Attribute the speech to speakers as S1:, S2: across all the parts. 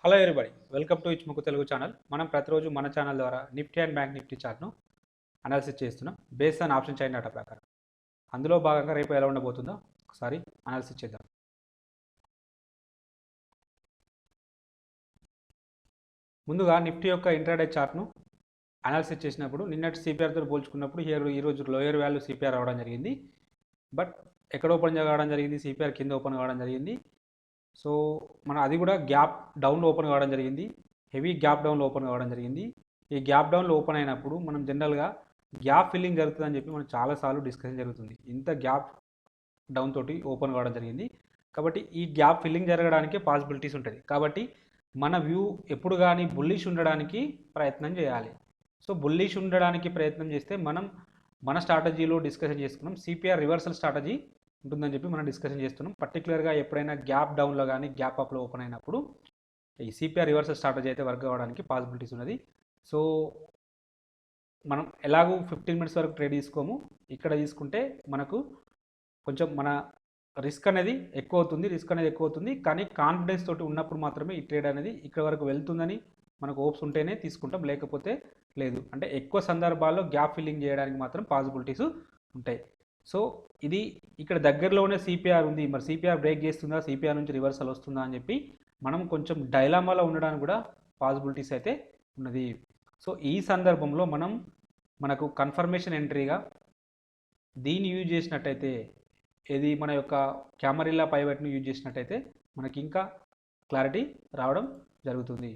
S1: Hello everybody, welcome to ఇచ్ముకు Telugu channel. మనం ప్రతిరోజు మన ఛానల్ ద్వారా నిఫ్టీ అండ్ బ్యాంక్ నిఫ్టీ చార్ట్ను అనాలిసిస్ చేస్తున్నాం based on option chain data ప్రకారం. అందులో భాగంగా రేపు ఎలా ఉండబోతుందో ఒకసారి అనాలిసిస్ చేద్దాం. ముందుగా నిఫ్టీ యొక్క ఇంట్రాడే చార్ట్ను అనాలిసిస్ చేసినప్పుడు నిన్నటి సిపిఆర్తో పోల్చుకున్నప్పుడు ఈరోజు లోయర్ వాల్యూ సిపిఆర్ రావడం జరిగింది. బట్ ఎక్కడ ఓపెన్ కావడం జరిగింది? సిపిఆర్ కింద ఓపెన్ కావడం జరిగింది. సో అది కూడా గ్యాప్ డౌన్లో ఓపెన్ కావడం జరిగింది. హెవీ గ్యాప్ డౌన్లో ఓపెన్ కావడం జరిగింది. ఈ గ్యాప్ డౌన్లో ఓపెన్ అయినప్పుడు మనం జనరల్గా గ్యాప్ ఫిల్లింగ్ జరుగుతుందని చెప్పి మనం చాలాసార్లు డిస్కషన్ జరుగుతుంది. ఇంత గ్యాప్ డౌన్ తోటి ఓపెన్ కావడం జరిగింది కాబట్టి ఈ గ్యాప్ ఫిల్లింగ్ జరగడానికి పాసిబిలిటీస్ ఉంటుంది. కాబట్టి మన వ్యూ ఎప్పుడు కానీ బుల్లిష్ ఉండడానికి ప్రయత్నం చేయాలి. సో బుల్లిష్ ఉండడానికి ప్రయత్నం చేస్తే మన స్ట్రాటజీలో డిస్కషన్ చేసుకున్నాం. సిపిఆర్ రివర్సల్ స్ట్రాటజీ ఉంటుందని చెప్పి మనం డిస్కషన్ చేస్తున్నాం. పర్టికులర్గా ఎప్పుడైనా గ్యాప్ డౌన్లో కానీ గ్యాప్ అప్లో ఓపెన్ అయినప్పుడు ఈ సిపిఆర్ రివర్సల్ స్ట్రాటజీ అయితే వర్క్ అవ్వడానికి పాసిబిలిటీస్ ఉన్నది. సో మనం ఎలాగూ 15 మినిట్స్ వరకు ట్రేడ్ తీసుకోము. ఇక్కడ తీసుకుంటే మనకు కొంచెం మన రిస్క్ అనేది ఎక్కువ అవుతుంది. కానీ కాన్ఫిడెన్స్ తోటి ఉన్నప్పుడు మాత్రమే ఈ ట్రేడ్ అనేది ఇక్కడ వరకు వెళ్తుందని మనకు హోప్స్ ఉంటేనే తీసుకుంటాం, లేకపోతే లేదు. అంటే ఎక్కువ సందర్భాల్లో గ్యాప్ ఫిల్లింగ్ చేయడానికి మాత్రం పాసిబిలిటీస్ ఉంటాయి. సో ఇది ఇక్కడ దగ్గరలోనే సిపిఆర్ ఉంది. మరి సిపిఆర్ బ్రేక్ చేస్తుందా, సిపిఆర్ నుంచి రివర్సల్ వస్తుందా అని చెప్పి మనం కొంచెం డైలామాలో ఉండడానికి కూడా పాసిబిలిటీస్ అయితే ఉన్నది. సో ఈ సందర్భంలో మనకు కన్ఫర్మేషన్ ఎంట్రీగా దీన్ని యూజ్ చేసినట్టయితే, ఇది మన యొక్క క్యామరిల్లా పైవట్ని యూజ్ చేసినట్టయితే మనకి ఇంకా క్లారిటీ రావడం జరుగుతుంది.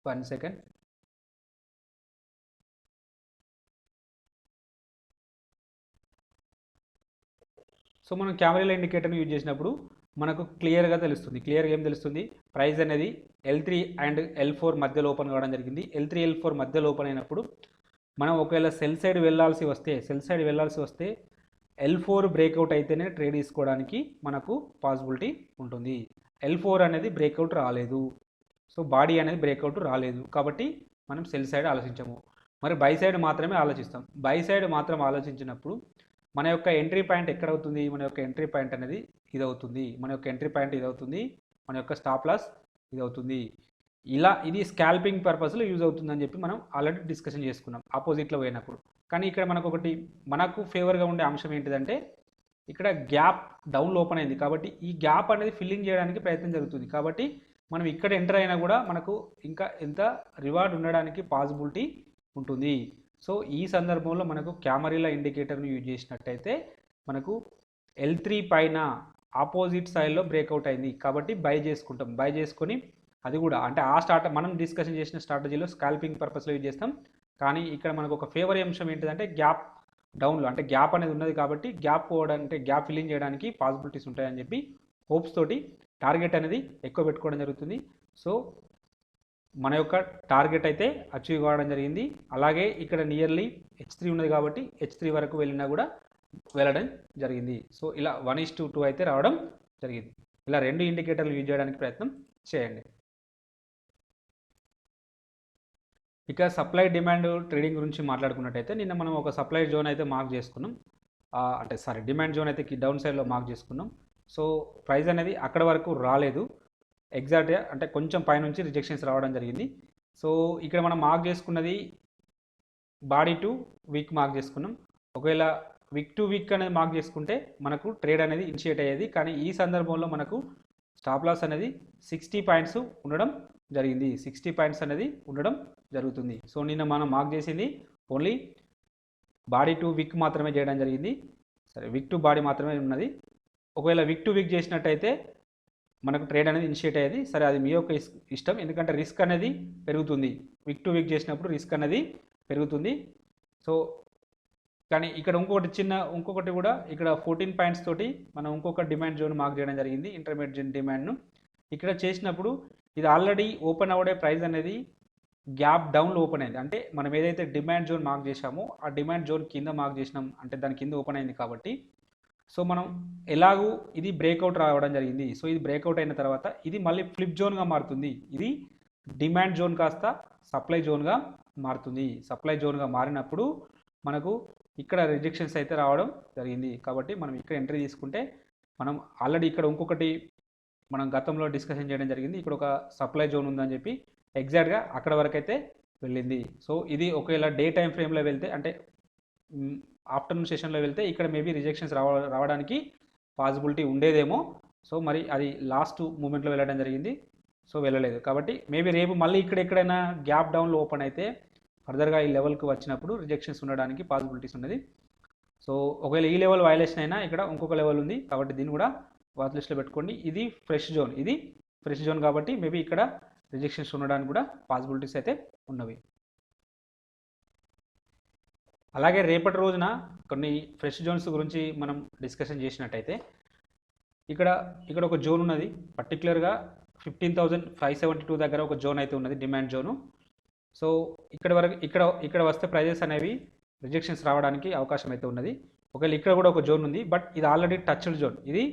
S1: 1 సెకండ్. సో మనం కెమెరా ఇండికేటర్ని యూజ్ చేసినప్పుడు మనకు క్లియర్గా తెలుస్తుంది. ఏం తెలుస్తుంది? ప్రైస్ అనేది L3 అండ్ L4 మధ్యలో ఓపెన్ కావడం జరిగింది. L3 L4 మధ్యలో ఓపెన్ అయినప్పుడు మనం ఒకవేళ సెల్ సైడ్ వెళ్ళాల్సి వస్తే L4 బ్రేక్అవుట్ అయితేనే ట్రేడ్ తీసుకోవడానికి మనకు పాసిబిలిటీ ఉంటుంది. L4 అనేది బ్రేక్అవుట్ రాలేదు. సో బాడీ అనేది బ్రేక్అవుట్ రాలేదు కాబట్టి మనం సెల్ సైడ్ ఆలోచించము. మరి బై సైడ్ మాత్రమే ఆలోచిస్తాం. బై సైడ్ మాత్రం ఆలోచించినప్పుడు మన యొక్క ఎంట్రీ పాయింట్ ఎక్కడ అవుతుంది? మన యొక్క ఎంట్రీ పాయింట్ అనేది ఇది అవుతుంది. మన యొక్క స్టాప్ లాస్ ఇది అవుతుంది. ఇది స్కాల్పింగ్ పర్పస్లో యూజ్ అవుతుందని చెప్పి మనం ఆల్రెడీ డిస్కషన్ చేసుకున్నాం ఆపోజిట్లో పోయినప్పుడు. కానీ ఇక్కడ మనకు ఫేవర్గా ఉండే అంశం ఏంటిదంటే, ఇక్కడ గ్యాప్ డౌన్లో ఓపెన్ అయింది కాబట్టి ఈ గ్యాప్ అనేది ఫిల్లింగ్ చేయడానికి ప్రయత్నం జరుగుతుంది. కాబట్టి మనం ఇక్కడ ఎంటర్ అయినా కూడా మనకు ఇంకా ఎంత రివార్డ్ ఉండడానికి పాసిబిలిటీ ఉంటుంది. సో ఈ సందర్భంలో మనకు క్యామరిల్లా ఇండికేటర్ను యూజ్ చేసినట్టయితే మనకు L3 పైన ఆపోజిట్ సైడ్లో బ్రేక్అవుట్ అయింది కాబట్టి బై చేసుకుంటాం. బై చేసుకొని అది కూడా అంటే మనం డిస్కషన్ చేసిన స్ట్రాటజీలో స్కాల్పింగ్ పర్పస్లో యూజ్ చేస్తాం. కానీ ఇక్కడ మనకు ఒక ఫేవర్ అంశం ఏంటిదంటే, గ్యాప్ డౌన్లో అంటే గ్యాప్ అనేది ఉన్నది కాబట్టి గ్యాప్ ఫిల్లింగ్ చేయడానికి పాసిబిలిటీస్ ఉంటాయని చెప్పి హోప్స్ తోటి టార్గెట్ అనేది ఎక్కువ పెట్టుకోవడం జరుగుతుంది. సో మన యొక్క టార్గెట్ అయితే అచీవ్ కావడం జరిగింది. అలాగే ఇక్కడ నియర్లీ H3 ఉన్నది కాబట్టి H3 వరకు వెళ్ళడం జరిగింది. సో ఇలా 1:2 అయితే రావడం జరిగింది. ఇలా 2 ఇండికేటర్లు యూజ్ చేయడానికి ప్రయత్నం చేయండి. ఇక సప్లై డిమాండ్ ట్రేడింగ్ గురించి మాట్లాడుకున్నట్టయితే, నిన్న మనం ఒక సప్లై జోన్ అయితే మార్క్ చేసుకున్నాం. డిమాండ్ జోన్ అయితే డౌన్ సైడ్లో మార్క్ చేసుకున్నాం. సో ప్రైస్ అనేది అక్కడ వరకు రాలేదు ఎగ్జాక్ట్గా, అంటే కొంచెం పైనుంచి రిజెక్షన్స్ రావడం జరిగింది. సో ఇక్కడ మనం మార్క్ చేసుకున్నది బాడీ టు వీక్ మార్క్ చేసుకున్నాం. ఒకవేళ వీక్ టు వీక్ అనేది మార్క్ చేసుకుంటే మనకు ట్రేడ్ అనేది ఇనిషియేట్ అయ్యేది. కానీ ఈ సందర్భంలో మనకు స్టాప్ లాస్ అనేది 60 పాయింట్స్ ఉండడం జరిగింది. 60 పాయింట్స్ అనేది ఉండడం జరుగుతుంది. సో నిన్న మనం మార్క్ చేసింది ఓన్లీ బాడీ టు వీక్ మాత్రమే చేయడం జరిగింది. వీక్ టు బాడీ మాత్రమే ఉన్నది. ఒకవేళ వీక్ టు వీక్ చేసినట్టయితే మనకు ట్రేడ్ అనేది ఇనిషియేట్ అయ్యేది. అది మీ యొక్క ఇష్టం, ఎందుకంటే రిస్క్ అనేది పెరుగుతుంది. వీక్ టు వీక్ చేసినప్పుడు రిస్క్ అనేది పెరుగుతుంది. సో కానీ ఇక్కడ ఇంకొకటి కూడా ఇక్కడ 14 పాయింట్స్ తోటి మనం ఇంకొక డిమాండ్ జోన్ మార్క్ చేయడం జరిగింది. ఇంటర్మీడియట్ డిమాండ్ను ఇక్కడ చేసినప్పుడు ఇది ఆల్రెడీ ఓపెన్ అవడే ప్రైస్ అనేది గ్యాప్ డౌన్లో ఓపెన్ అయింది. అంటే మనం ఏదైతే డిమాండ్ జోన్ మార్క్ చేసామో ఆ డిమాండ్ జోన్ కింద మార్క్ చేసినాం, అంటే దాని కింద ఓపెన్ అయింది కాబట్టి సో మనం ఎలాగూ ఇది బ్రేక్అవుట్ రావడం జరిగింది. సో ఇది బ్రేక్అవుట్ అయిన తర్వాత ఇది మళ్ళీ ఫ్లిప్ జోన్గా మారుతుంది. ఇది డిమాండ్ జోన్ కాస్త సప్లై జోన్గా మారుతుంది. సప్లై జోన్గా మారినప్పుడు మనకు ఇక్కడ రిజెక్షన్స్ అయితే రావడం జరిగింది. కాబట్టి మనం ఇక్కడ ఎంట్రీ తీసుకుంటే మనం ఆల్రెడీ ఇక్కడ ఇంకొకటి మనం గతంలో డిస్కషన్ చేయడం జరిగింది. ఇక్కడ ఒక సప్లై జోన్ ఉందని చెప్పి ఎగ్జాక్ట్గా అక్కడ వరకు అయితే వెళ్ళింది. సో ఇది ఒకవేళ డే టైం ఫ్రేమ్లో వెళ్తే అంటే ఆఫ్టర్నూన్ సెషన్లో వెళ్తే ఇక్కడ మేబీ రిజెక్షన్స్ రావడానికి పాసిబిలిటీ ఉండేదేమో. సో మరి అది లాస్ట్ మూమెంట్లో వెళ్ళడం జరిగింది. సో వెళ్ళలేదు కాబట్టి మేబీ రేపు మళ్ళీ ఇక్కడ ఎక్కడైనా గ్యాప్ డౌన్లో ఓపెన్ అయితే ఫర్దర్గా ఈ లెవెల్కి వచ్చినప్పుడు రిజెక్షన్స్ ఉండడానికి పాసిబిలిటీస్ ఉన్నది. సో ఒకవేళ ఈ లెవెల్ వైలేషన్ అయినా ఇక్కడ ఇంకొక లెవెల్ ఉంది కాబట్టి దీన్ని కూడా వాచ్ లిస్ట్లో పెట్టుకోండి. ఇది ఫ్రెష్ జోన్ కాబట్టి మేబీ ఇక్కడ రిజెక్షన్స్ ఉండడానికి కూడా పాసిబిలిటీస్ అయితే ఉన్నవి. అలాగే రేపటి రోజున కొన్ని ఫ్రెష్ జోన్స్ గురించి మనం డిస్కషన్ చేసినట్టయితే ఇక్కడ ఒక జోన్ ఉన్నది. పర్టికులర్గా 15,572 దగ్గర ఒక జోన్ అయితే ఉన్నది, డిమాండ్ జోను. సో ఇక్కడ వరకు ఇక్కడ వస్తే ప్రైజెస్ అనేవి రిజెక్షన్స్ రావడానికి అవకాశం అయితే ఉన్నది. ఒకవేళ ఇక్కడ కూడా ఒక జోన్ ఉంది, బట్ ఇది ఆల్రెడీ టచ్డ్ జోన్. ఇది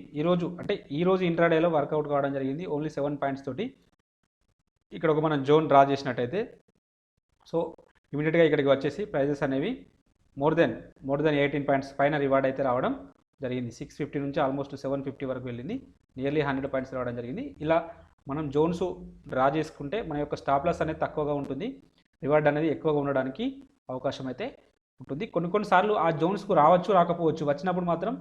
S1: ఈరోజు ఇంట్రాడేలో వర్కౌట్ కావడం జరిగింది ఓన్లీ 7 పాయింట్స్ తోటి. ఇక్కడ ఒక మనం జోన్ డ్రా చేసినట్టయితే సో ఇమీడియట్గా ఇక్కడికి వచ్చేసి ప్రైజెస్ అనేవి మోర్ దెన్ 18 పాయింట్స్ పైన రివార్డ్ అయితే రావడం జరిగింది. 650 నుంచి ఆల్మోస్ట్ 750 వరకు వెళ్ళింది, నియర్లీ 100 పాయింట్స్ రావడం జరిగింది. ఇలా మనం జోన్స్ డ్రా చేసుకుంటే మన యొక్క స్టాప్ లాస్ అనేది తక్కువగా ఉంటుంది, రివార్డ్ అనేది ఎక్కువగా ఉండడానికి అవకాశం అయితే ఉంటుంది. కొన్నిసార్లు ఆ జోన్స్కు రాకపోవచ్చు, వచ్చినప్పుడు మాత్రం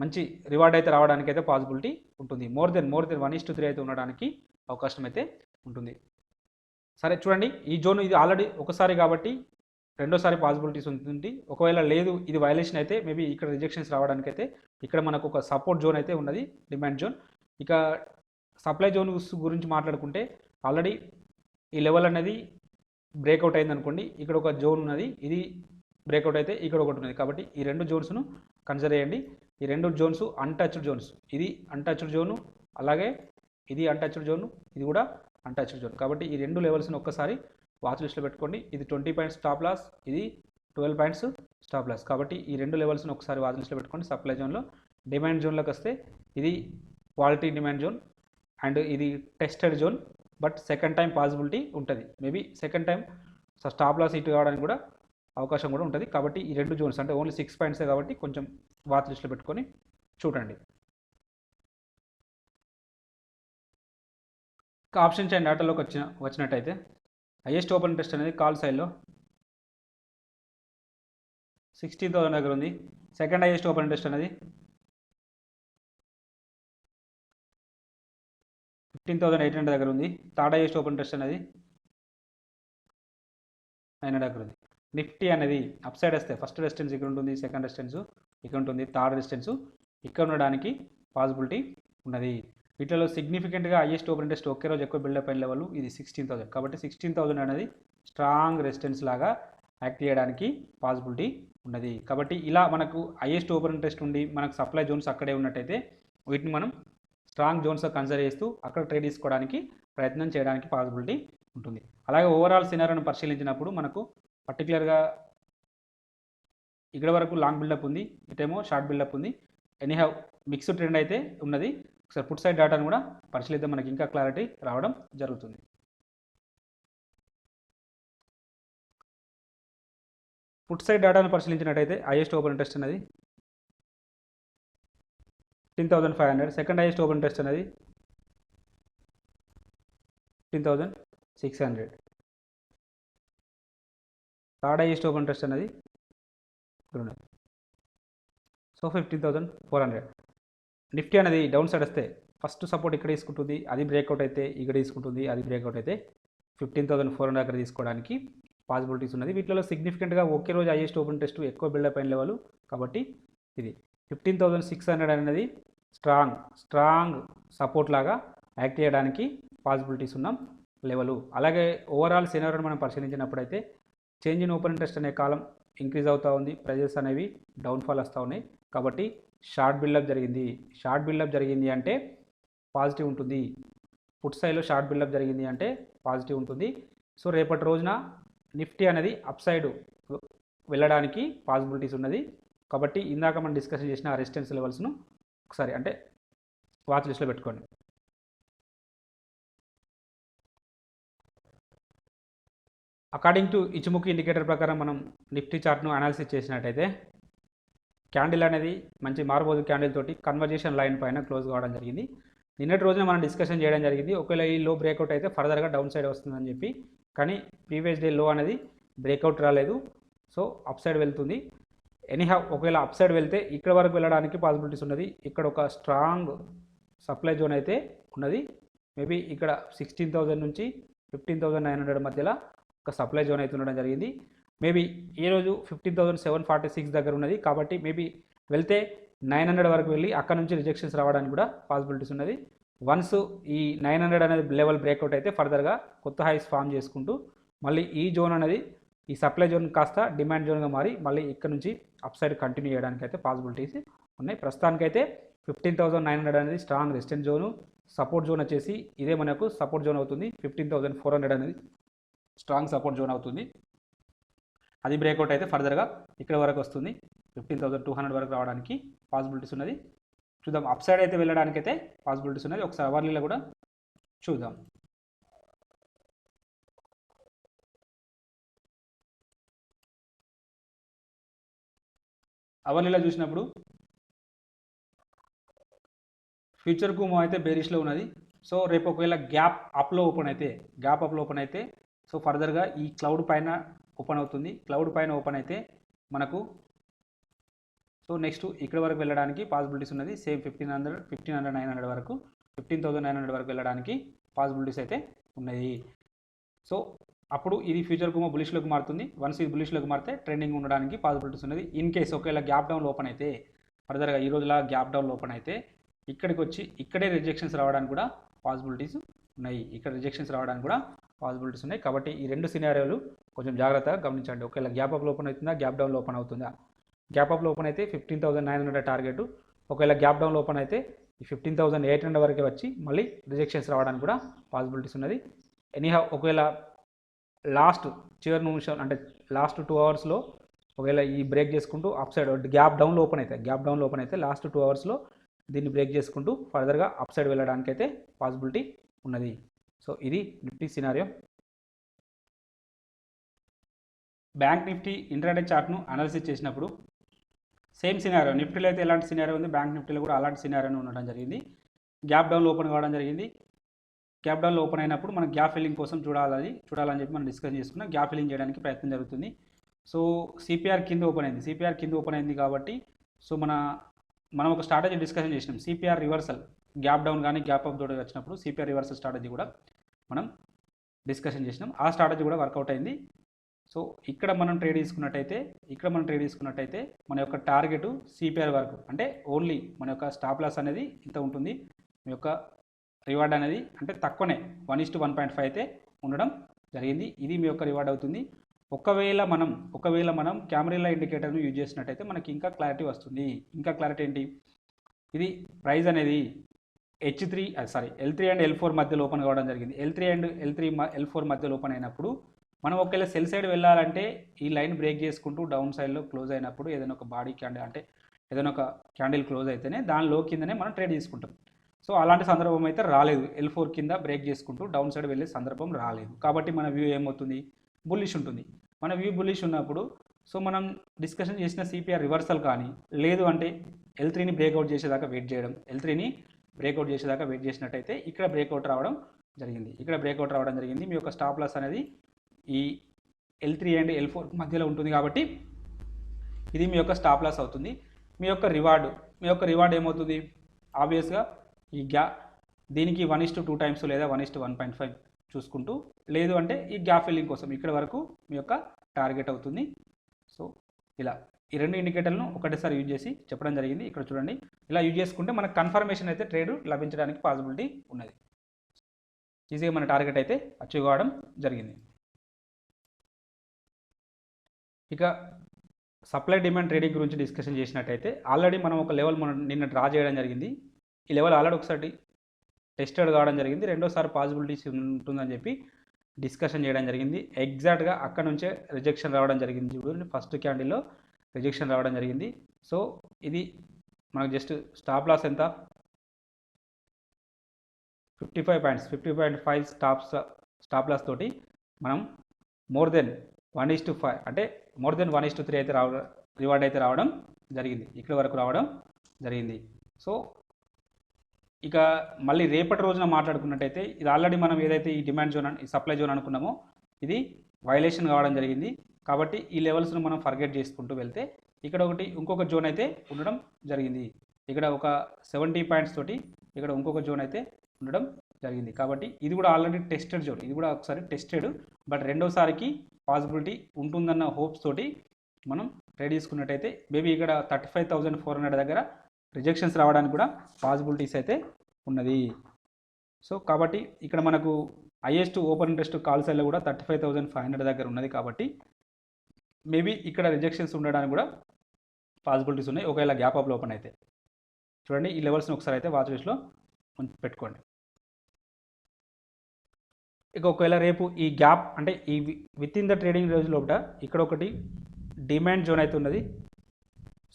S1: మంచి రివార్డ్ అయితే రావడానికి అయితే పాసిబిలిటీ ఉంటుంది. మోర్ దెన్ 1:3 అయితే ఉండడానికి అవకాశం అయితే ఉంటుంది. సరే చూడండి, ఈ జోన్ ఇది ఆల్రెడీ ఒకసారి కాబట్టి రెండోసారి పాసిబిలిటీస్ ఉంటుంది. ఒకవేళ లేదు ఇది వైలేషన్ అయితే మేబీ ఇక్కడ రిజెక్షన్స్ రావడానికి అయితే ఇక్కడ మనకు ఒక సపోర్ట్ జోన్ అయితే ఉన్నది, డిమాండ్ జోన్. ఇక సప్లై జోన్ గురించి మాట్లాడుకుంటే ఆల్రెడీ ఈ లెవెల్ అనేది బ్రేక్అవుట్ అయింది అనుకోండి. ఇక్కడ ఒక జోన్ ఉన్నది, ఇది బ్రేక్అవుట్ అయితే ఇక్కడ ఒకటి ఉన్నది. కాబట్టి ఈ రెండు జోన్స్ను కన్సిడర్ చేయండి. ఈ రెండు జోన్స్ అన్టచ్డ్ జోన్స్. ఇది అన్టచ్డ్ జోను, అలాగే ఇది అన్టచ్డ్ జోను, ఇది కూడా అన్టచ్డ్ జోన్. కాబట్టి ఈ రెండు లెవెల్స్ని ఒక్కసారి వాచ్ లిస్ట్లో పెట్టుకోండి. ఇది 20 పాయింట్స్ స్టాప్ లాస్, ఇది 12 పాయింట్స్ స్టాప్ లాస్. కాబట్టి ఈ రెండు లెవెల్స్ని ఒకసారి వాచ్ లిస్ట్లో పెట్టుకోండి. సప్లై జోన్లో డిమాండ్ జోన్లోకి వస్తే ఇది క్వాలిటీ డిమాండ్ జోన్ అండ్ ఇది tested zone, but second time possibility ఉంటుంది. Maybe second time stop loss hit కావడానికి కూడా అవకాశం కూడా ఉంటుంది. కాబట్టి ఈ రెండు జోన్స్ అంటే ఓన్లీ 6 పాయింట్సే కాబట్టి కొంచెం వాచ్ లిస్ట్లో పెట్టుకొని చూడండి. ఆప్షన్స్ అండ్ డేటాలోకి వచ్చినట్టయితే హైయెస్ట్ ఓపెన్ ఇంట్రెస్ట్ అనేది కాల్ సైడ్లో 16,000 దగ్గర ఉంది. సెకండ్ హైయెస్ట్ ఓపెన్ ఇంట్రెస్ట్ అనేది 15,800 దగ్గర ఉంది. థర్డ్ హైయెస్ట్ ఓపెన్ ఇంట్రెస్ట్ అనేది 900 దగ్గర ఉంది. నిఫ్టీ అనేది అప్ సైడ్ వస్తే ఫస్ట్ రెసిస్టెన్స్ ఇక్కడ ఉంటుంది, సెకండ్ రెసిస్టెన్స్ ఇక్కడ ఉంటుంది, థర్డ్ రెసిస్టెన్స్ ఇక్కడ ఉండడానికి పాసిబిలిటీ ఉన్నది. వీటిలో సిగ్నిఫికెంట్గా హైయెస్ట్ ఓపెన్ ఇంట్రెస్ట్ ఒకే రోజు ఎక్కువ బిల్డప్ అయిన లెవెల్ ఇది 16,000. కాబట్టి 16,000 అనేది స్ట్రాంగ్ రెసిస్టెన్స్ లాగా యాక్ట్ చేయడానికి పాసిబిలిటీ ఉన్నది. కాబట్టి ఇలా మనకు హైయెస్ట్ ఓపెన్ ఇంట్రెస్ట్ ఉండి మనకు సప్లై జోన్స్ అక్కడే ఉన్నట్టయితే వీటిని మనం స్ట్రాంగ్ జోన్స్గా కన్సిడర్ చేస్తూ అక్కడ ట్రేడ్ తీసుకోవడానికి ప్రయత్నం చేయడానికి పాసిబిలిటీ ఉంటుంది. అలాగే ఓవరాల్ సినారియోను పరిశీలించినప్పుడు మనకు పర్టికులర్గా ఇక్కడ వరకు లాంగ్ బిల్డప్ ఉంది, ఇటేమో షార్ట్ బిల్డప్ ఉంది. ఎనీహౌ మిక్స్డ్ ట్రెండ్ అయితే ఉన్నది. ఒకసారి పుట్ సైడ్ డేటాను కూడా పరిశీలిద్దాం, మనకి ఇంకా క్లారిటీ రావడం జరుగుతుంది. పుట్ సైడ్ డేటాను పరిశీలించినట్టయితే హైయెస్ట్ ఓపెన్ ఇంట్రెస్ట్ అనేది 15,500, సెకండ్ హైయెస్ట్ ఓపెన్ ఇంట్రెస్ట్ అనేది 15,600, థర్డ్ హైయెస్ట్ ఓపెన్ ఇంట్రెస్ట్ అనేది సో 15,400. నిఫ్టీ అనేది డౌన్ సైడ్ వస్తే ఫస్ట్ సపోర్ట్ ఇక్కడ తీసుకుంటుంది, అది బ్రేక్అవుట్ అయితే ఇక్కడ తీసుకుంటుంది, అది బ్రేక్అవుట్ అయితే 15,400 దగ్గర తీసుకోవడానికి పాసిబిలిటీస్ ఉన్నది. వీటిలో సిగ్నిఫికెంట్గా ఒకే రోజు హైయెస్ట్ ఓపెన్ ఇంట్రెస్ట్ ఎక్కువ బిల్డప్ అయిన లెవెల్ కాబట్టి ఇది 15,600 అనేది స్ట్రాంగ్ సపోర్ట్ లాగా యాక్ట్ చేయడానికి పాసిబిలిటీస్ ఉన్న లెవెల్. అలాగే ఓవరాల్ సినారియోని మనం పరిశీలించినప్పుడైతే చేంజ్ ఇన్ ఓపెన్ ఇంట్రెస్ట్ అనే కాలం ఇంక్రీజ్ అవుతూ ఉంది, ప్రైజెస్ అనేవి డౌన్ఫాల్ వస్తూ ఉన్నాయి. కాబట్టి షార్ట్ బిల్డప్ జరిగింది అంటే పాజిటివ్ ఉంటుంది. పుట్ సైడ్లో షార్ట్ బిల్డప్ జరిగింది అంటే పాజిటివ్ ఉంటుంది. సో రేపటి రోజున నిఫ్టీ అనేది అప్ సైడ్ వెళ్ళడానికి పాసిబిలిటీస్ ఉన్నది. కాబట్టి ఇందాక మనం డిస్కషన్ చేసిన రెసిస్టెన్స్ లెవెల్స్ను ఒకసారి అంటే వాచ్ లిస్ట్లో పెట్టుకోండి. అకార్డింగ్ టు ఇచిముకి ఇండికేటర్ ప్రకారం మనం నిఫ్టీ చార్ట్ను అనాలిసిస్ చేసినట్టయితే క్యాండిల్ అనేది మంచి మారబోదు క్యాండిల్ తోటి కన్వర్జేషన్ లైన్ పైన క్లోజ్ కావడం జరిగింది. నిన్నటి రోజున మనం డిస్కషన్ చేయడం జరిగింది. ఒకవేళ ఈ లో బ్రేక్అవుట్ అయితే ఫర్దర్గా డౌన్ సైడ్ వస్తుందని చెప్పి, కానీ ప్రీవియస్ డే లో అనేది బ్రేక్అవుట్ రాలేదు. సో అప్ సైడ్ వెళ్తుంది. ఎనీహౌ ఒకవేళ అప్ సైడ్ వెళ్తే ఇక్కడ వరకు వెళ్ళడానికి పాసిబిలిటీస్ ఉన్నది. ఇక్కడ ఒక స్ట్రాంగ్ సప్లై జోన్ అయితే ఉన్నది. మేబీ ఇక్కడ 16,000 నుంచి 15,900 మధ్యలో ఒక సప్లై జోన్ అయితే ఉండడం జరిగింది. మేబీ ఈరోజు 15,746 దగ్గర ఉన్నది. కాబట్టి మేబీ వెళ్తే 900 వరకు వెళ్ళి అక్కడ నుంచి రిజెక్షన్స్ రావడానికి కూడా పాసిబిలిటీస్ ఉన్నది. వన్స్ ఈ 900 అనేది లెవెల్ బ్రేక్అవుట్ అయితే ఫర్దర్గా కొత్త హైస్ ఫామ్ చేసుకుంటూ మళ్ళీ ఈ జోన్ అనేది ఈ సప్లై జోన్ కాస్త డిమాండ్ జోన్గా మారి మళ్ళీ ఇక్కడ నుంచి అప్ సైడ్ కంటిన్యూ చేయడానికి అయితే పాసిబిలిటీస్ ఉన్నాయి. ప్రస్తుతానికైతే 15,900 అనేది strong resistant zone. Support zone వచ్చేసి ఇదే మనకు సపోర్ట్ జోన్ అవుతుంది. 15,400 అనేది స్ట్రాంగ్ సపోర్ట్ జోన్ అవుతుంది. అది బ్రేక్అవుట్ అయితే ఫర్దర్గా ఇక్కడ వరకు వస్తుంది. 15,200 వరకు రావడానికి పాసిబిలిటీస్ ఉన్నది. చూద్దాం అప్ సైడ్ అయితే వెళ్ళడానికి అయితే పాసిబిలిటీస్ ఉన్నది. ఒకసారి అవర్లీలో కూడా చూద్దాం. అవర్లీలో చూసినప్పుడు ఫ్యూచర్ కుమో అయితే బేరిష్లో ఉన్నది. సో రేపు ఒకవేళ గ్యాప్ అప్లో ఓపెన్ అయితే సో ఫర్దర్గా ఈ క్లౌడ్ పైన ఓపెన్ అవుతుంది. క్లౌడ్ పైన ఓపెన్ అయితే మనకు సో నెక్స్ట్ ఇక్కడ వరకు వెళ్ళడానికి పాసిబిలిటీస్ ఉన్నది. సేమ్ 15,900 వరకు 15,900 వరకు వెళ్ళడానికి పాసిబిలిటీస్ అయితే ఉన్నాయి. సో అప్పుడు ఇది ఫ్యూచర్ కుమో బులిష్లోకి మారుతుంది. వన్స్ ఇది బులిష్లోకి మారితే ట్రెండింగ్ ఉండడానికి పాసిబిలిటీస్ ఉన్నది. ఇన్ కేస్ ఒకవేళ గ్యాప్ డౌన్ ఓపెన్ అయితే ఫర్దర్గా ఈ రోజులా గ్యాప్ డౌన్ ఓపెన్ అయితే ఇక్కడికి వచ్చి ఇక్కడే రిజెక్షన్స్ రావడానికి కూడా పాసిబిలిటీస్ ఉన్నాయి. ఇక్కడ రిజెక్షన్స్ రావడానికి కూడా పాసిబిలిటీస్ ఉన్నాయి. కాబట్టి ఈ రెండు సినారియోలు కొంచెం జాగ్రత్తగా గమనించండి. ఒకవేళ గ్యాప్ అప్లో ఓపెన్ అవుతుందా, గ్యాప్ డౌన్లో ఓపెన్ అవుతుందా. గ్యాప్ అప్లో ఓపెన్ అయితే 15,900 టార్గెట్. ఒకవేళ గ్యాప్ డౌన్లో ఓపెన్ అయితే ఈ 15,800 వరకే వచ్చి మళ్ళీ రిజెక్షన్స్ రావడానికి కూడా పాసిబిలిటీస్ ఉన్నది. ఎనీహౌ ఒకవేళ లాస్ట్ చివరి నిమిషం అంటే లాస్ట్ 2 అవర్స్లో ఒకవేళ ఈ బ్రేక్ చేసుకుంటూ అప్ సైడ్ గ్యాప్ డౌన్లో ఓపెన్ అయితే లాస్ట్ 2 అవర్స్లో దీన్ని బ్రేక్ చేసుకుంటూ ఫర్దర్గా అప్ సైడ్ వెళ్ళడానికి అయితే పాసిబిలిటీ ఉన్నది. సో ఇది Nifty scenario. Bank Nifty intraday చార్ట్ను అనాలిసిస్ చేసినప్పుడు సేమ్ సినారియో నిఫ్టీలో అయితే ఎలాంటి సినారియో ఉంది, బ్యాంక్ నిఫ్టీలో కూడా అలాంటి సినారియోనే ఉండడం జరిగింది. గ్యాప్ డౌన్లో ఓపెన్ కావడం జరిగింది. గ్యాప్ డౌన్లో ఓపెన్ అయినప్పుడు మనం గ్యాప్ ఫిల్లింగ్ కోసం చూడాలని చెప్పి మనం డిస్కస్ చేసుకున్నాం. గ్యాప్ ఫిల్లింగ్ చేయడానికి ప్రయత్నం జరుగుతుంది. సో సిపిఆర్ కింద ఓపెన్ అయింది కాబట్టి సో మనం ఒక స్ట్రాటజీ డిస్కషన్ చేసినాం. సిపిఆర్ రివర్సల్ గ్యాప్ డౌన్ కానీ గ్యాప్ అప్ తోటి వచ్చినప్పుడు సిపిఆర్ రివర్సల్ స్ట్రాటజీ కూడా మనం డిస్కషన్ చేసినాం. ఆ స్ట్రాటజీ కూడా వర్కౌట్ అయింది. సో ఇక్కడ మనం ట్రేడ్ తీసుకున్నట్టయితే మన యొక్క టార్గెట్ సిపిఆర్ వరకు అంటే ఓన్లీ మన యొక్క స్టాప్ లాస్ అనేది ఇంత ఉంటుంది. మీ యొక్క రివార్డ్ అనేది అంటే తక్కువనే 1:1.5 అయితే ఉండడం జరిగింది. ఇది మీ యొక్క రివార్డ్ అవుతుంది. ఒకవేళ మనం కెమెరా ఇండికేటర్ను యూజ్ చేసినట్టయితే మనకి ఇంకా క్లారిటీ వస్తుంది. ఇంకా క్లారిటీ ఏంటి, ఇది ప్రైస్ అనేది L3 అండ్ L4 మధ్యలో ఓపెన్ కావడం జరిగింది. L4 మధ్యలో ఓపెన్ అయినప్పుడు మనం ఒకవేళ సెల్ సైడ్ వెళ్ళాలంటే ఈ లైన్ బ్రేక్ చేసుకుంటూ డౌన్ సైడ్లో క్లోజ్ అయినప్పుడు ఏదైనా ఒక బాడీ క్యాండిల్ అంటే ఏదైనా ఒక క్యాండిల్ క్లోజ్ అయితేనే దానిలో కిందనే మనం ట్రేడ్ తీసుకుంటాం. సో అలాంటి సందర్భం అయితే రాలేదు. L4 కింద బ్రేక్ చేసుకుంటూ డౌన్ సైడ్ వెళ్ళే సందర్భం రాలేదు. కాబట్టి మన వ్యూ ఏమవుతుంది, బుల్లిష్ ఉంటుంది. మన వ్యూ బుల్లిష్ ఉన్నప్పుడు సో మనం డిస్కషన్ చేసిన సిపిఆర్ రివర్సల్ కానీ లేదు అంటే L3ని బ్రేక్అవుట్ చేసేదాకా వెయిట్ చేసినట్టయితే ఇక్కడ బ్రేక్అవుట్ రావడం జరిగింది. మీ యొక్క స్టాప్ లాస్ అనేది ఈ L3 అండ్ L4 మధ్యలో ఉంటుంది కాబట్టి ఇది మీ యొక్క స్టాప్ లాస్ అవుతుంది. మీ యొక్క రివార్డ్ ఏమవుతుంది, ఆబ్వియస్గా ఈ దీనికి 1:2 టైమ్స్ లేదా 1:1.5 చూసుకుంటూ లేదు అంటే ఈ గ్యాప్ ఫిల్లింగ్ కోసం ఇక్కడ వరకు మీ యొక్క టార్గెట్ అవుతుంది. సో ఇలా ఈ రెండు ఇండికేటర్లను ఒకటేసారి యూజ్ చేసి చెప్పడం జరిగింది. ఇక్కడ చూడండి, ఇలా యూజ్ చేసుకుంటే మనకు కన్ఫర్మేషన్ అయితే ట్రేడ్ లభించడానికి పాసిబిలిటీ ఉన్నది. ఈజీగా మన టార్గెట్ అయితే అచీవ్ కావడం జరిగింది. ఇక సప్లై డిమాండ్ ట్రేడింగ్ గురించి డిస్కషన్ చేసినట్టయితే ఆల్రెడీ మనం ఒక లెవెల్ నిన్న డ్రా చేయడం జరిగింది. ఈ లెవెల్ ఆల్రెడీ ఒకసారి టెస్టెడ్ కావడం జరిగింది. రెండోసారి పాసిబిలిటీస్ ఉంటుందని చెప్పి డిస్కషన్ చేయడం జరిగింది. ఎగ్జాక్ట్గా అక్కడ నుంచే రిజెక్షన్ రావడం జరిగింది. చూడండి, ఫస్ట్ క్యాండిల్లో రిజెక్షన్ రావడం జరిగింది. సో ఇది మనకు జస్ట్ స్టాప్ లాస్ ఎంత 55 పాయింట్స్ 50.5 స్టాప్ లాస్ తోటి మనం మోర్ దెన్ 1:5 అంటే మోర్ దెన్ 1:3 అయితే రివార్డ్ అయితే రావడం జరిగింది. ఇక్కడ వరకు రావడం జరిగింది. సో ఇక మళ్ళీ రేపటి రోజున మాట్లాడుకున్నట్టయితే ఇది ఆల్రెడీ మనం ఏదైతే ఈ డిమాండ్ జోన్ ఈ సప్లై జోన్ అనుకున్నామో ఇది వైలేషన్ కావడం జరిగింది. కాబట్టి ఈ లెవెల్స్ను మనం ఫర్గెట్ చేసుకుంటూ వెళ్తే ఇక్కడ ఇంకొక జోన్ అయితే ఉండడం జరిగింది. ఇక్కడ ఒక 70 పాయింట్స్ తోటి ఇక్కడ ఇంకొక జోన్ అయితే ఉండడం జరిగింది. కాబట్టి ఇది కూడా ఆల్రెడీ టెస్టెడ్ జోన్, ఇది కూడా ఒకసారి టెస్టెడ్, బట్ రెండోసారికి పాసిబిలిటీ ఉంటుందన్న హోప్స్ తోటి మనం ట్రేడ్ తీసుకున్నట్టయితే మేబీ ఇక్కడ 35,400 దగ్గర రిజెక్షన్స్ రావడానికి కూడా పాసిబిలిటీస్ అయితే ఉన్నది. సో కాబట్టి ఇక్కడ మనకు హైయెస్ట్ ఓపెన్ ఇంట్రెస్ట్ కాల్ సైడ్లో కూడా 35,500 దగ్గర ఉన్నది. కాబట్టి మేబీ ఇక్కడ రిజెక్షన్స్ ఉండడానికి కూడా పాసిబిలిటీస్ ఉన్నాయి ఒకవేళ గ్యాప్ అప్లో ఓపెన్ అయితే. చూడండి ఈ లెవెల్స్ని ఒకసారి అయితే వాచ్ లిస్ట్లో పెట్టుకోండి. ఇక ఒకవేళ రేపు ఈ గ్యాప్ అంటే ఈ విత్ ఇన్ ద ట్రేడింగ్ రోజు లోపల ఇక్కడ ఒకటి డిమాండ్ జోన్ అయితే ఉన్నది.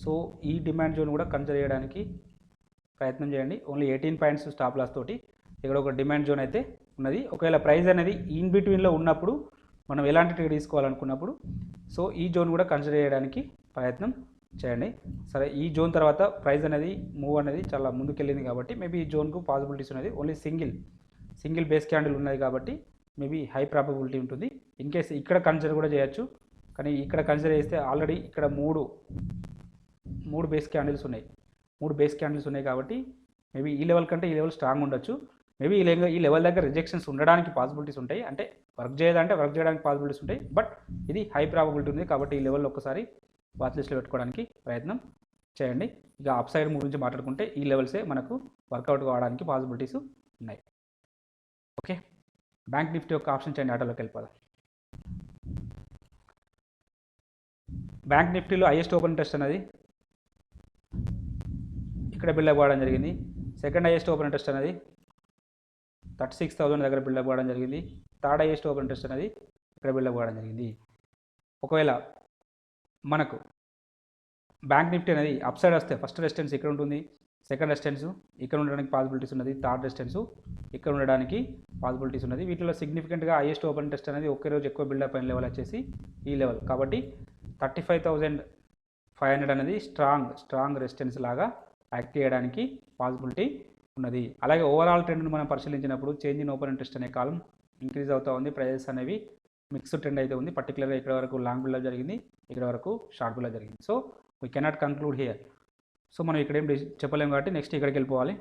S1: సో ఈ డిమాండ్ జోన్ కూడా కన్సిడర్ చేయడానికి ప్రయత్నం చేయండి. ఓన్లీ 18 పాయింట్స్ స్టాప్ లాస్ తోటి ఇక్కడ ఒక డిమాండ్ జోన్ అయితే ఉన్నది. ఒకవేళ ప్రైస్ అనేది ఇన్ బిట్వీన్లో ఉన్నప్పుడు మనం ఎలాంటి ట్రేడ్ తీసుకోవాలనుకున్నప్పుడు సో ఈ జోన్ కూడా కన్సిడర్ చేయడానికి ప్రయత్నం చేయండి. సరే ఈ జోన్ తర్వాత ప్రైస్ అనేది మూవ్ అనేది చాలా ముందుకెళ్ళింది కాబట్టి మేబీ ఈ జోన్కు పాసిబిలిటీస్ ఉన్నది. ఓన్లీ సింగిల్ బేస్ క్యాండిల్ ఉన్నది కాబట్టి మేబీ హై ప్రాబబిలిటీ ఉంటుంది. ఇన్ కేస్ ఇక్కడ కన్సిడర్ కూడా చేయొచ్చు, కానీ ఇక్కడ కన్సిడర్ చేస్తే ఆల్రెడీ ఇక్కడ మూడు బేస్ క్యాండిల్స్ ఉన్నాయి కాబట్టి మేబీ ఈ లెవెల్ కంటే ఈ లెవెల్ స్ట్రాంగ్ ఉండొచ్చు. మేబీ ఈ లెవెల్ దగ్గర రిజెక్షన్స్ ఉండడానికి పాసిబిలిటీస్ ఉంటాయి, అంటే వర్క్ చేయడానికి పాసిబిలిటీస్ ఉంటాయి, బట్ ఇది హై ప్రాబబిలిటీ ఉంది కాబట్టి ఈ లెవెల్లో ఒకసారి వాచ్ లిస్ట్లో పెట్టుకోవడానికి ప్రయత్నం చేయండి. ఇక అప్ సైడ్ గురించి మాట్లాడుకుంటే ఈ లెవెల్సే మనకు వర్కౌట్ కావడానికి పాసిబిలిటీస్ ఉన్నాయి. ఓకే, బ్యాంక్ నిఫ్టీ యొక్క ఆప్షన్ చేయండి, ఆటోలోకి వెళ్ళిపోదాం. బ్యాంక్ నిఫ్టీలో హైయెస్ట్ ఓపెన్ ఇంట్రెస్ట్ అనేది ఇక్కడ బిల్డప్ కావడం జరిగింది. సెకండ్ హైయెస్ట్ ఓపెన్ ఇంట్రెస్ట్ అనేది 36,000 దగ్గర బిల్డప్ కావడం జరిగింది. థర్డ్ హైయెస్ట్ ఓపెన్ ఇంట్రెస్ట్ అనేది ఇక్కడ బిల్డప్ కావడం జరిగింది. ఒకవేళ మనకు బ్యాంక్ నిఫ్టీ అనేది అప్ సైడ్ వస్తే ఫస్ట్ రెసిస్టెన్స్ ఇక్కడ ఉంటుంది, సెకండ్ రెసిస్టెన్స్ ఇక్కడ ఉండడానికి పాసిబిలిటీస్ ఉన్నది, థర్డ్ రెసిస్టెన్స్ ఇక్కడ ఉండడానికి పాసిబిలిటీస్ ఉన్నది. వీటిలో సిగ్నిఫికెంట్గా హైయెస్ట్ ఓపెన్ ఇంట్రెస్ట్ అనేది ఒకే రోజు ఎక్కువ బిల్డప్ అయిన లెవెల్ వచ్చేసి ఈ లెవెల్. కాబట్టి 35,500 అనేది స్ట్రాంగ్ రెసిస్టెన్స్ లాగా యాక్ట్ చేయడానికి పాసిబిలిటీ ఉన్నది. అలాగే ఓవరాల్ ట్రెండ్ను మనం పరిశీలించినప్పుడు చేంజ్ ఇన్ ఓపెన్ ఇంట్రెస్ట్ అనే కాలం ఇంక్రీజ్ అవుతూ ఉంది. ప్రైజెస్ అనేవి మిక్స్డ్ ట్రెండ్ అయితే ఉంది. పర్టికులర్గా ఇక్కడ వరకు లాంగ్ బిల్డప్ జరిగింది, ఇక్కడ వరకు షార్ట్ బిల్డప్ జరిగింది. So we cannot conclude here. So మనం ఇక్కడ ఏం చెప్పలేము కాబట్టి నెక్స్ట్ ఇక్కడికి వెళ్ళిపోవాలి,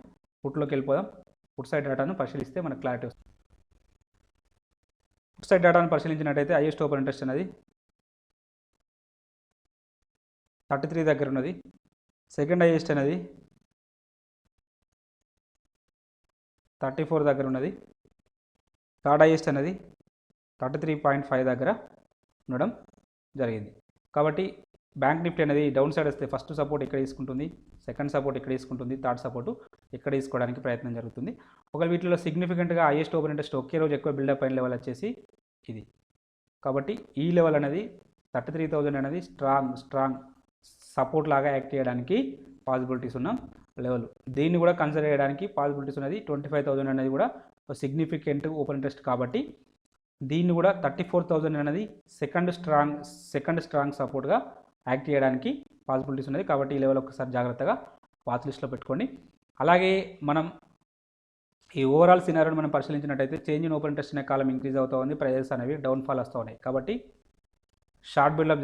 S1: పుట్లోకి వెళ్ళిపోదాం. పుట్ సైడ్ డేటాను పరిశీలిస్తే మనకు క్లారిటీ వస్తుంది. పుట్ సైడ్ డేటాను పరిశీలించినట్టయితే హైయెస్ట్ ఓపెన్ ఇంట్రెస్ట్ అనేది 33 దగ్గర ఉన్నది. సెకండ్ హైయెస్ట్ అనేది 34 దగ్గర ఉన్నది. థర్డ్ హైయెస్ట్ అనేది 33.5 దగ్గర ఉండడం జరిగింది. కాబట్టి బ్యాంక్ నిఫ్టీ అనేది డౌన్ సైడ్ వస్తే ఫస్ట్ సపోర్ట్ ఇక్కడ తీసుకుంటుంది, సెకండ్ సపోర్ట్ ఇక్కడ తీసుకుంటుంది, థర్డ్ సపోర్ట్ ఇక్కడ తీసుకోవడానికి ప్రయత్నం జరుగుతుంది. ఒకవేళ వీటిలో సిగ్నిఫికెంట్గా హైయెస్ట్ ఓపెన్ ఇంట్రెస్ట్ ఒకే రోజు ఎక్కువ బిల్డప్ అయిన లెవెల్ వచ్చేసి ఇది. కాబట్టి ఈ లెవెల్ అనేది 33,000 అనేది స్ట్రాంగ్ సపోర్ట్ లాగా యాక్ట్ చేయడానికి పాసిబిలిటీస్ ఉన్న లెవెల్. దీన్ని కూడా కన్సిడర్ చేయడానికి పాసిబిలిటీస్ ఉన్నది. 25,000 అనేది కూడా సిగ్నిఫికెంట్ ఓపెన్ ఇంట్రెస్ట్ కాబట్టి దీన్ని కూడా 34,000 అనేది సెకండ్ స్ట్రాంగ్ సపోర్ట్గా యాక్ట్ చేయడానికి పాసిబిలిటీస్ ఉన్నది. కాబట్టి ఈ లెవెల్ ఒకసారి జాగ్రత్తగా వాచ్ లిస్ట్లో పెట్టుకోండి. అలాగే మనం ఈ ఓవరాల్ సినారియోని మనం పరిశీలించినట్టయితే చేంజ్ ఇన్ ఓపెన్ ఇంట్రెస్ట్ అనే కాలం ఇంక్రీజ్ అవుతూ ఉంది, ప్రైజెస్ అనేవి డౌన్ఫాల్ వస్తూ ఉన్నాయి. కాబట్టి షార్ట్ బిల్డప్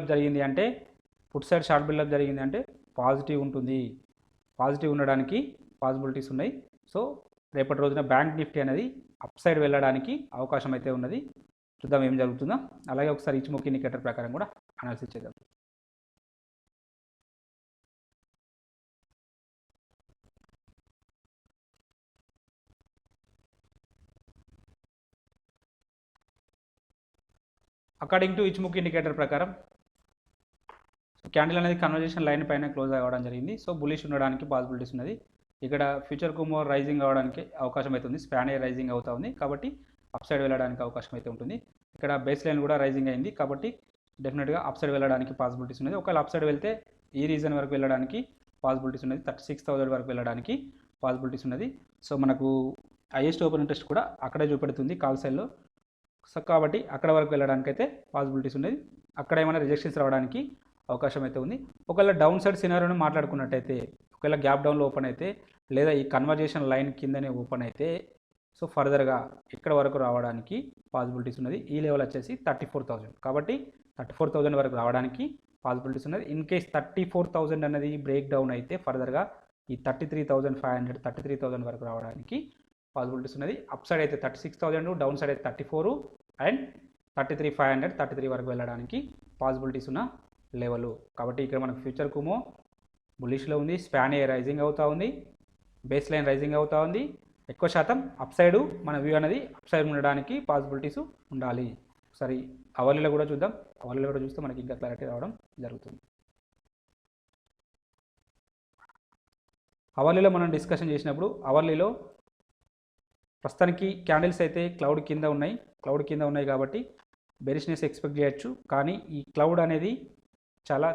S1: జరిగింది అంటే పుట్ సైడ్ షార్ట్ బిల్డప్ జరిగింది అంటే పాజిటివ్ ఉంటుంది, పాజిటివ్ ఉండడానికి పాసిబిలిటీస్ ఉన్నాయి. సో రేపటి రోజున బ్యాంక్ నిఫ్టీ అనేది అప్ సైడ్ వెళ్ళడానికి అవకాశం అయితే ఉన్నది. చూద్దాం ఏం జరుగుతుందో. అలాగే ఒకసారి ఇచ్చుముఖి ఇండికేటర్ ప్రకారం కూడా అనాలిసిస్ చేద్దాం. అకార్డింగ్ టు ఇచ్చుముఖి ఇండికేటర్ ప్రకారం క్యాండిల్ అనేది కన్వర్జేషన్ లైన్ పైన క్లోజ్ అవ్వడం జరిగింది. సో బులిష్ ఉండడానికి పాసిబిలిటీస్ ఉన్నది. ఇక్కడ ఫ్యూచర్కు మోర్ రైజింగ్ అవ్వడానికి అవకాశం అయితే ఉంది. స్పాన్ రైజింగ్ అవుతా ఉంది కాబట్టి అప్ సైడ్ వెళ్ళడానికి అవకాశం అయితే ఉంటుంది. ఇక్కడ బేస్ లైన్ కూడా రైజింగ్ అయింది కాబట్టి డెఫినెట్గా అప్ సైడ్ వెళ్ళడానికి పాసిబిలిటీస్ ఉన్నది. ఒకవేళ అప్ సైడ్ వెళ్తే ఈ రీజన్ వరకు వెళ్ళడానికి పాసిబిలిటీస్ ఉన్నది, 36,000 వరకు వెళ్ళడానికి పాసిబిలిటీస్ ఉన్నది. సో మనకు హైయెస్ట్ ఓపెన్ ఇంట్రెస్ట్ కూడా అక్కడే చూపెడుతుంది కాల్ సైడ్లో. సో కాబట్టి అక్కడ వరకు వెళ్ళడానికి అయితే పాసిబిలిటీస్ ఉన్నది. అక్కడ ఏమైనా రిజెక్షన్స్ రావడానికి అవకాశం అయితే ఉంది. ఒకవేళ డౌన్ సైడ్ సినారియోని మాట్లాడుకున్నట్టయితే ఒకవేళ గ్యాప్ డౌన్లో ఓపెన్ అయితే లేదా ఈ కన్వర్జేషన్ లైన్ కిందనే ఓపెన్ అయితే సో ఫర్దర్గా ఇక్కడ వరకు రావడానికి పాసిబిలిటీస్ ఉన్నది. ఈ లెవెల్ వచ్చేసి 34,000 కాబట్టి 34,000 వరకు రావడానికి పాసిబిలిటీస్ ఉన్నది. ఇన్ కేస్ 34,000 అనేది బ్రేక్ డౌన్ అయితే ఫర్దర్గా ఈ 33,500 33,000 వరకు రావడానికి పాసిబిలిటీస్ ఉన్నది. అప్ సైడ్ అయితే 36,000, డౌన్ సైడ్ అయితే 34 అండ్ 33,500 33 వరకు వెళ్ళడానికి పాసిబిలిటీస్ ఉన్న లెవెల్. కాబట్టి ఇక్కడ మనకు ఫ్యూచర్ కుమో బులిష్లో ఉంది, స్పాన్ ఏ రైజింగ్ అవుతూ ఉంది, బేస్ లైన్ రైజింగ్ అవుతూ ఉంది. ఎక్కువ శాతం అప్ సైడ్ మన వ్యూ అనేది అప్ సైడ్ ఉండడానికి పాసిబిలిటీస్ ఉండాలి. ఒకసారి అవర్లీలో కూడా చూద్దాం. అవర్లీలో కూడా చూస్తే మనకి ఇంకా క్లారిటీ రావడం జరుగుతుంది. అవర్లీలో మనం డిస్కషన్ చేసినప్పుడు అవర్లీలో ప్రస్తుతానికి క్యాండిల్స్ అయితే క్లౌడ్ కింద ఉన్నాయి కాబట్టి బెరిష్నెస్ ఎక్స్పెక్ట్ చేయొచ్చు. కానీ ఈ క్లౌడ్ అనేది చాలా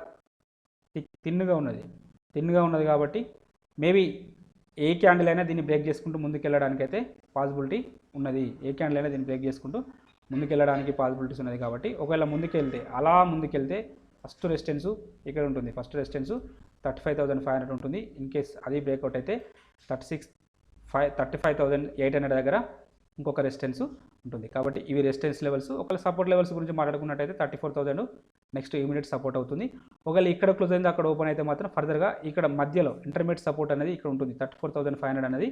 S1: తిన్నుగా ఉన్నది కాబట్టి మేబీ ఏ క్యాండిల్ అయినా దీన్ని బ్రేక్ చేసుకుంటూ ముందుకెళ్ళడానికి అయితే పాసిబిలిటీ ఉన్నది. ఏ క్యాండిల్ అయినా దీన్ని బ్రేక్ చేసుకుంటూ ముందుకెళ్ళడానికి పాసిబిలిటీస్ ఉన్నది. కాబట్టి ఒకవేళ ముందుకెళ్తే ఫస్ట్ రెసిస్టెన్స్ ఇక్కడ ఉంటుంది. ఫస్ట్ రెసిస్టెన్స్ 35,500 ఉంటుంది. ఇన్ కేస్ అది బ్రేక్అవుట్ అయితే 35,800 దగ్గర ఇంకొక రెసిస్టెన్స్ ఉంటుంది. కాబట్టి ఇవి రెసిస్టెన్స్ లెవెల్స్. ఒకవేళ సపోర్ట్ లెవెల్స్ గురించి మాట్లాడుకున్నట్టయితే 34,000 నెక్స్ట్ ఇమీడియట్ సపోర్ట్ అవుతుంది. ఒకవేళ ఇక్కడ క్లోజ్ అయింది అక్కడ ఓపెన్ అయితే మాత్రం ఫర్దర్గా ఇక్కడ మధ్యలో ఇంటర్మీడియట్ సపోర్ట్ అనేది ఇక్కడ ఉంటుంది. 34,500 అనేది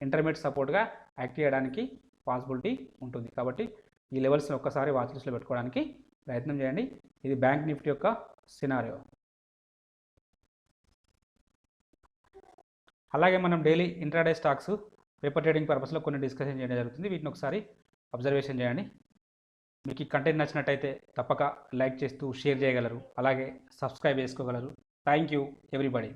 S1: ఇంటర్మీడియట్ సపోర్ట్గా యాక్ట్ చేయడానికి పాసిబిలిటీ ఉంటుంది. కాబట్టి ఈ లెవెల్స్ని ఒక్కసారి వాచ్ లిస్ట్లో పెట్టుకోవడానికి ప్రయత్నం చేయండి. ఇది బ్యాంక్ నిఫ్టీ యొక్క సినారియో. అలాగే మనం daily intraday stocks paper trading పర్పస్లో కొన్ని డిస్కషన్ చేయడం జరుగుతుంది. వీటిని ఒకసారి అబ్జర్వేషన్ చేయండి. మీకు ఈ కంటెంట్ నచ్చినట్టయితే తప్పక లైక్ చేస్తూ షేర్ చేయగలరు. అలాగే సబ్స్క్రైబ్ చేసుకోగలరు. Thank you everybody.